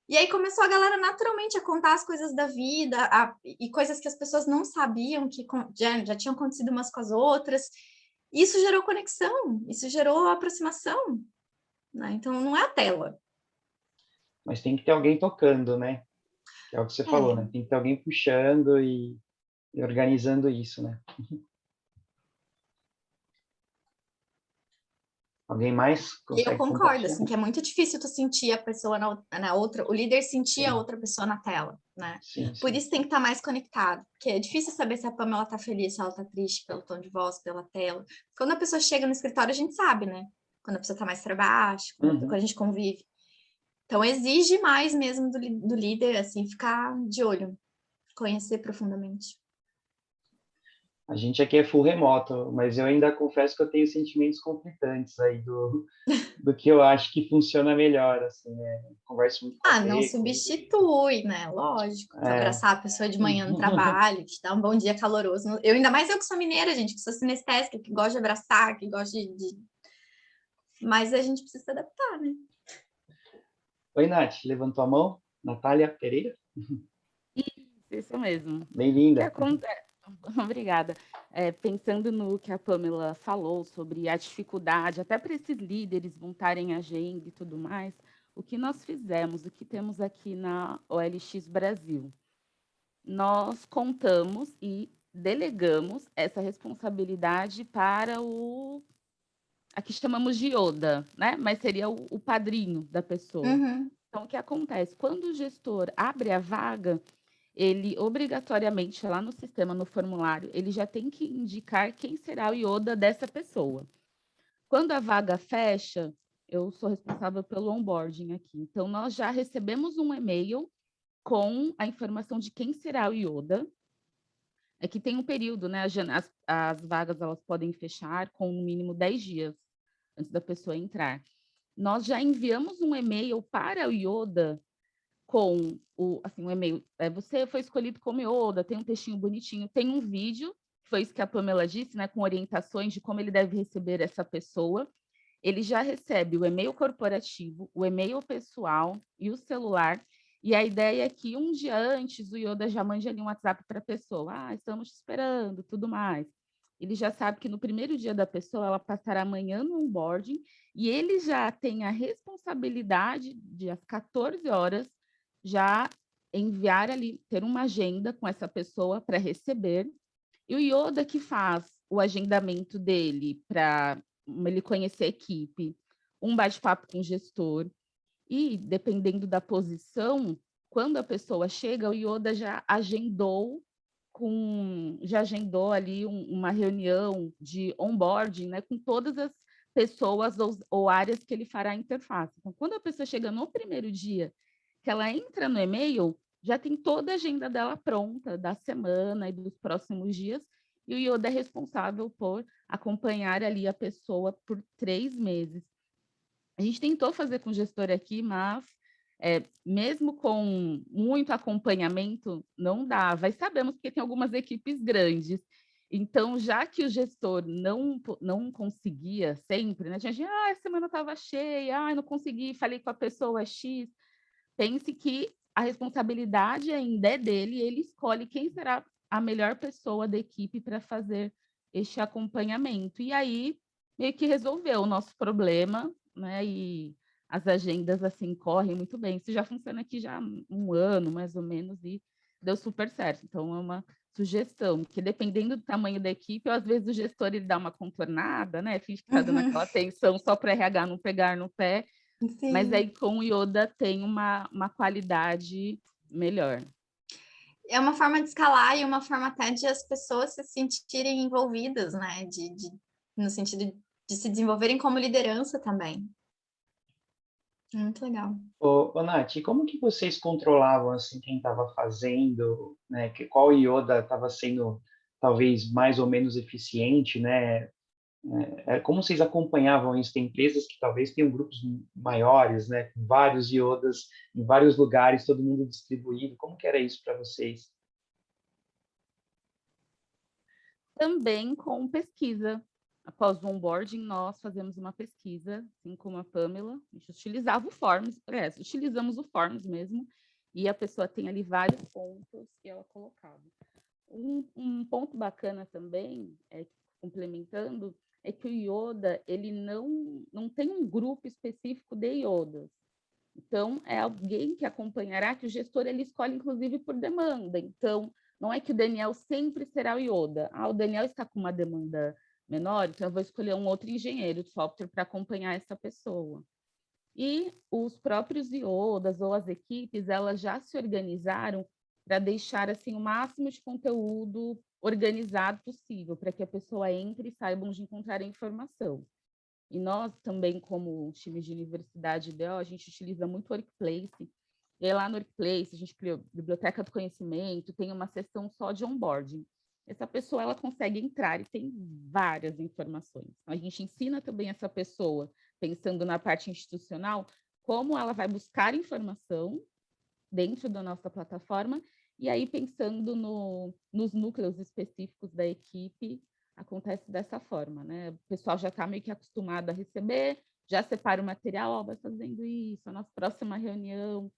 E aí começou a galera naturalmente a contar as coisas da vida, e coisas que as pessoas não sabiam, que já tinham acontecido umas com as outras. Isso gerou conexão, isso gerou aproximação. Né? Então, não é a tela. Mas tem que ter alguém tocando, né? Que é o que você falou, né? Tem que ter alguém puxando e organizando isso, né? Alguém mais consegue Eu concordo, compartilhar? assim, que é muito difícil tu sentir a pessoa na outra, o líder sentir a outra pessoa na tela, né? Sim, Por sim. isso tem que estar mais conectado, porque é difícil saber se a Pamela tá feliz, se ela tá triste, pelo tom de voz, pela tela. Quando a pessoa chega no escritório, a gente sabe, né? Quando a pessoa tá mais para baixo, quando a gente convive. Então, exige mais mesmo do líder, assim, ficar de olho, conhecer profundamente. A gente aqui é full remoto, mas eu ainda confesso que eu tenho sentimentos conflitantes aí do que eu acho que funciona melhor, assim, né? Converso muito com a Não Fê, substitui, né? Lógico. Abraçar a pessoa de manhã no trabalho, te dar um bom dia caloroso. Ainda mais eu que sou mineira, gente, que sou sinestésica, que gosta de abraçar, que gosta de... Mas a gente precisa se adaptar, né? Oi, Nath, levantou a mão? Natália Pereira? Isso mesmo. Bem-vinda. Obrigada. Pensando no que a Pamela falou sobre a dificuldade, até para esses líderes montarem agenda e tudo mais, o que nós fizemos, o que temos aqui na OLX Brasil, nós contamos e delegamos essa responsabilidade para o aqui chamamos de Yoda, né? Mas seria o padrinho da pessoa. Uhum. Então, o que acontece? Quando o gestor abre a vaga, ele obrigatoriamente, lá no sistema, no formulário, ele já tem que indicar quem será o Yoda dessa pessoa. Quando a vaga fecha, eu sou responsável pelo onboarding aqui. Então, nós já recebemos um e-mail com a informação de quem será o Yoda. É que tem um período, né? As vagas elas podem fechar com no mínimo 10 dias antes da pessoa entrar. Nós já enviamos um e-mail para o Yoda com um e-mail. Você foi escolhido como Yoda, tem um textinho bonitinho, tem um vídeo, foi isso que a Pamela disse, né? Com orientações de como ele deve receber essa pessoa. Ele já recebe o e-mail corporativo, o e-mail pessoal e o celular. E a ideia é que um dia antes o Yoda já mande ali um WhatsApp para a pessoa. Estamos te esperando, tudo mais. Ele já sabe que no primeiro dia da pessoa ela passará amanhã no onboarding e ele já tem a responsabilidade de às 14 horas já enviar ali, ter uma agenda com essa pessoa para receber. E o Yoda que faz o agendamento dele para ele conhecer a equipe, um bate-papo com o gestor, e dependendo da posição, quando a pessoa chega, o Yoda já agendou ali uma reunião de onboarding, né, com todas as pessoas ou áreas que ele fará a interface. Então, quando a pessoa chega no primeiro dia, que ela entra no e-mail, já tem toda a agenda dela pronta, da semana e dos próximos dias, e o Yoda é responsável por acompanhar ali a pessoa por 3 meses. A gente tentou fazer com o gestor aqui, mas mesmo com muito acompanhamento, não dava. E sabemos que tem algumas equipes grandes. Então, já que o gestor não conseguia sempre, né? A gente, a semana estava cheia, não consegui, falei com a pessoa X. Pense que a responsabilidade ainda é dele, ele escolhe quem será a melhor pessoa da equipe para fazer este acompanhamento. E aí, meio que resolveu o nosso problema, né? E as agendas assim correm muito bem. Isso já funciona aqui já há um ano, mais ou menos, e deu super certo. Então, é uma sugestão, que dependendo do tamanho da equipe, ou às vezes o gestor ele dá uma contornada, né? Finge que está dando aquela atenção só para RH não pegar no pé, mas Sim. aí com o Yoda tem uma qualidade melhor. É uma forma de escalar e uma forma até de as pessoas se sentirem envolvidas, né? No sentido de se desenvolverem como liderança também. Muito legal. Ô, Nath, e como que vocês controlavam assim quem estava fazendo, né? Qual Yoda estava sendo talvez mais ou menos eficiente, né? Como vocês acompanhavam isso? Tem empresas que talvez tenham grupos maiores, né? Com vários Yodas em vários lugares, todo mundo distribuído. Como que era isso para vocês? Também com pesquisa. Após o onboarding, nós fazemos uma pesquisa, assim como a Pamela, a gente utilizava o Forms, utilizamos o Forms mesmo, e a pessoa tem ali vários pontos que ela colocava. Um ponto bacana também, complementando, é que o Yoda, ele não tem um grupo específico de Yodas. Então, é alguém que acompanhará, que o gestor ele escolhe, inclusive, por demanda. Então, não é que o Daniel sempre será o Yoda. O Daniel está com uma demanda menor, então eu vou escolher um outro engenheiro de software para acompanhar essa pessoa. E os próprios Yodas ou as equipes, elas já se organizaram para deixar assim o máximo de conteúdo organizado possível, para que a pessoa entre e saiba onde encontrar a informação. E nós também, como time de universidade IDEO, a gente utiliza muito o Workplace. E aí, lá no Workplace, a gente criou Biblioteca do Conhecimento, tem uma seção só de onboarding. Essa pessoa ela consegue entrar e tem várias informações. A gente ensina também essa pessoa, pensando na parte institucional, como ela vai buscar informação dentro da nossa plataforma, e aí pensando nos núcleos específicos da equipe, acontece dessa forma, né? O pessoal já está meio que acostumado a receber, já separa o material, vai fazendo isso, a nossa próxima reunião,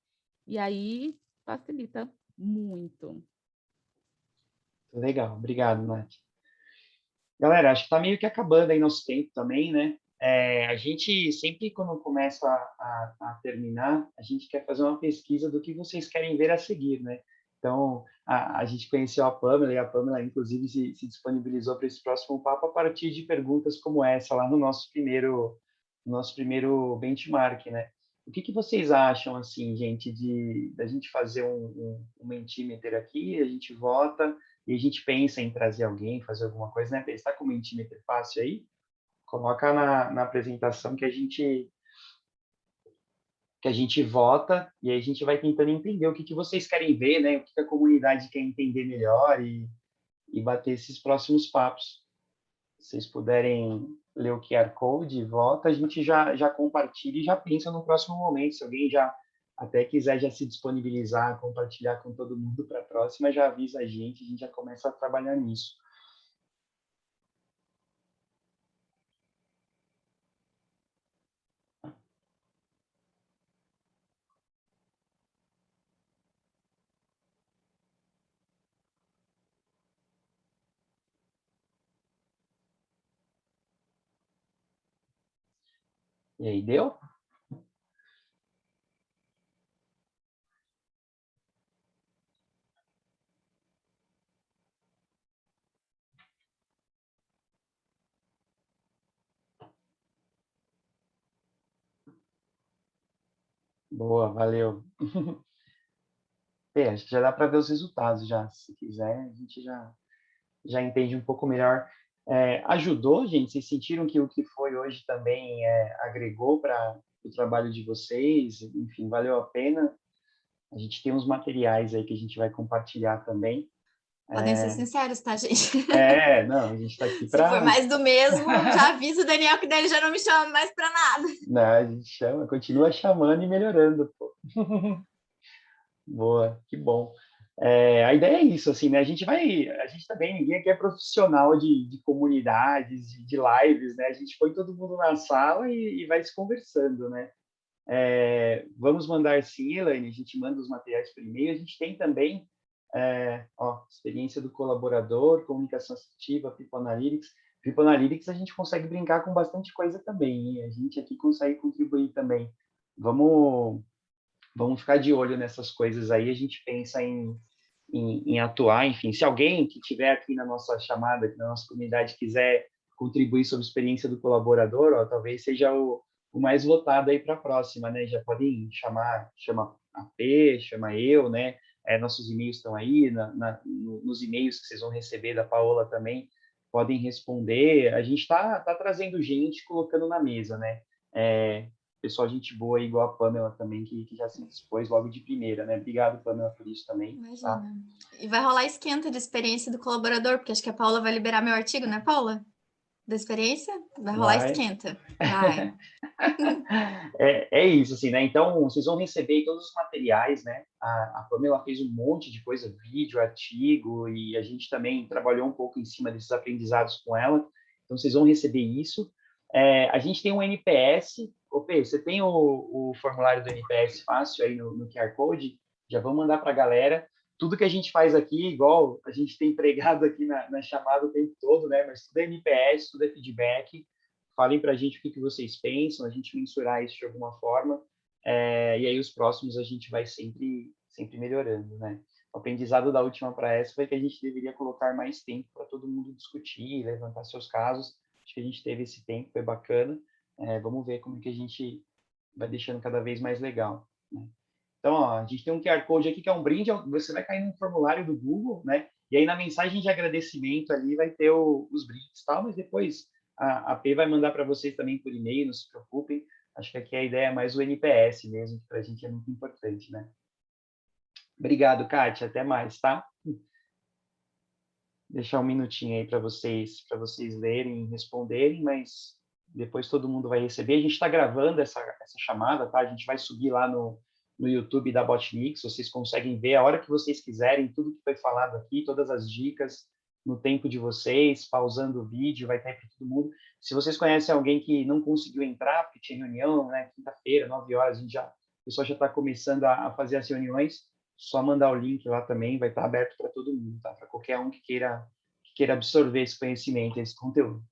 e aí facilita muito. Legal, obrigado, Nath. Galera, acho que está meio que acabando aí nosso tempo também, né? A gente sempre, quando começa a terminar, a gente quer fazer uma pesquisa do que vocês querem ver a seguir, né? Então, a gente conheceu a Pamela, e a Pamela, inclusive, se disponibilizou para esse próximo papo a partir de perguntas como essa, lá no nosso primeiro benchmark, né? O que vocês acham, assim, gente, da gente fazer um Mentimeter aqui, a gente vota, e a gente pensa em trazer alguém, fazer alguma coisa, né? Está com o Mentimeter fácil aí? Coloca na apresentação que a gente vota e aí a gente vai tentando entender o que vocês querem ver, né? O que a comunidade quer entender melhor e bater esses próximos papos. Se vocês puderem ler o QR Code e vota, a gente já compartilha e já pensa no próximo momento. Se alguém já até quiser já se disponibilizar, compartilhar com todo mundo para a próxima, já avisa a gente já começa a trabalhar nisso. E aí, deu? Boa, valeu. Acho que já dá para ver os resultados já. Se quiser, a gente já entende um pouco melhor. Ajudou, gente? Vocês sentiram que o que foi hoje também agregou para o trabalho de vocês? Enfim, valeu a pena? A gente tem uns materiais aí que a gente vai compartilhar também. Podem ser sinceros, tá, gente? Não, a gente está aqui Se for para... mais do mesmo, já avisa o Daniel que daí ele já não me chama mais para nada. Não, a gente chama, continua chamando e melhorando, pô. Boa, que bom. A ideia é isso, assim, né? A gente também, ninguém aqui é profissional de comunidades, de lives, né? A gente põe todo mundo na sala e vai se conversando, né? Vamos mandar sim, Elaine, a gente manda os materiais por e-mail. A gente tem também, experiência do colaborador, comunicação assertiva, People Analytics. People Analytics a gente consegue brincar com bastante coisa também, hein? A gente aqui consegue contribuir também vamos ficar de olho nessas coisas aí, a gente pensa em atuar, enfim, se alguém que estiver aqui na nossa chamada, aqui na nossa comunidade, quiser contribuir sobre a experiência do colaborador, ó, talvez seja o mais votado aí para a próxima, né? Já podem chama a P, chama eu, né? Nossos e-mails estão aí, nos e-mails que vocês vão receber da Paola também, podem responder. A gente está trazendo gente, colocando na mesa, né? Pessoal, gente boa, igual a Pamela também, que já se dispôs logo de primeira, né? Obrigado, Pamela, por isso também. Imagina. Tá? E vai rolar esquenta de experiência do colaborador, porque acho que a Paula vai liberar meu artigo, né, Paula? Da experiência? Vai rolar esquenta. Vai. É isso, assim, né? Então, vocês vão receber todos os materiais, né? A Pamela fez um monte de coisa, vídeo, artigo, e a gente também trabalhou um pouco em cima desses aprendizados com ela. Então, vocês vão receber isso. A gente tem um NPS. Ô, Pê, você tem o formulário do NPS fácil aí no QR Code? Já vamos mandar para a galera. Tudo que a gente faz aqui, igual a gente tem pregado aqui na chamada o tempo todo, né? Mas tudo é NPS, tudo é feedback. Falem para a gente o que vocês pensam, a gente mensurar isso de alguma forma, e aí os próximos a gente vai sempre melhorando, né? O aprendizado da última para essa foi que a gente deveria colocar mais tempo para todo mundo discutir, levantar seus casos. Acho que a gente teve esse tempo, foi bacana. Vamos ver como que a gente vai deixando cada vez mais legal, né? Então, ó, a gente tem um QR Code aqui que é um brinde, você vai cair no formulário do Google, né? E aí na mensagem de agradecimento ali vai ter os brindes, tal, mas depois a P vai mandar para vocês também por e-mail, não se preocupem. Acho que aqui a ideia é mais o NPS mesmo, que para a gente é muito importante, né? Obrigado, Kátia. Até mais, tá? Deixar um minutinho aí para vocês lerem e responderem, mas depois todo mundo vai receber. A gente está gravando essa chamada, tá? A gente vai subir lá no YouTube da Botmix, vocês conseguem ver a hora que vocês quiserem, tudo que foi falado aqui, todas as dicas, no tempo de vocês, pausando o vídeo, vai estar para todo mundo. Se vocês conhecem alguém que não conseguiu entrar, porque tinha reunião, né, quinta-feira, 9 horas, o pessoal já está começando a fazer as reuniões, só mandar o link lá também, vai estar aberto para todo mundo, tá? Para qualquer um que queira absorver esse conhecimento, esse conteúdo.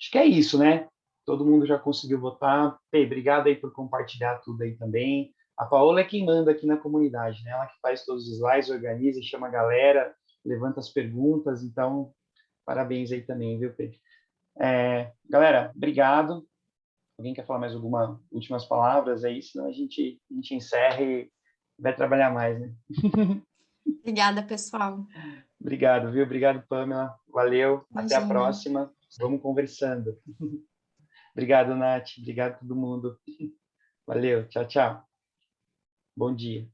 Acho que é isso, né? Todo mundo já conseguiu votar. Pê, obrigado aí por compartilhar tudo aí também. A Paola é quem manda aqui na comunidade, né? Ela que faz todos os slides, organiza, chama a galera, levanta as perguntas. Então, parabéns aí também, viu, Pedro? Galera, obrigado. Alguém quer falar mais algumas últimas palavras aí? Senão a gente encerra e vai trabalhar mais, né? Obrigada, pessoal. Obrigado, viu? Obrigado, Pamela. Valeu. Até a Imagina. próxima. Vamos conversando. Obrigado, Nath. Obrigado a todo mundo. Valeu. Tchau, tchau. Bom dia.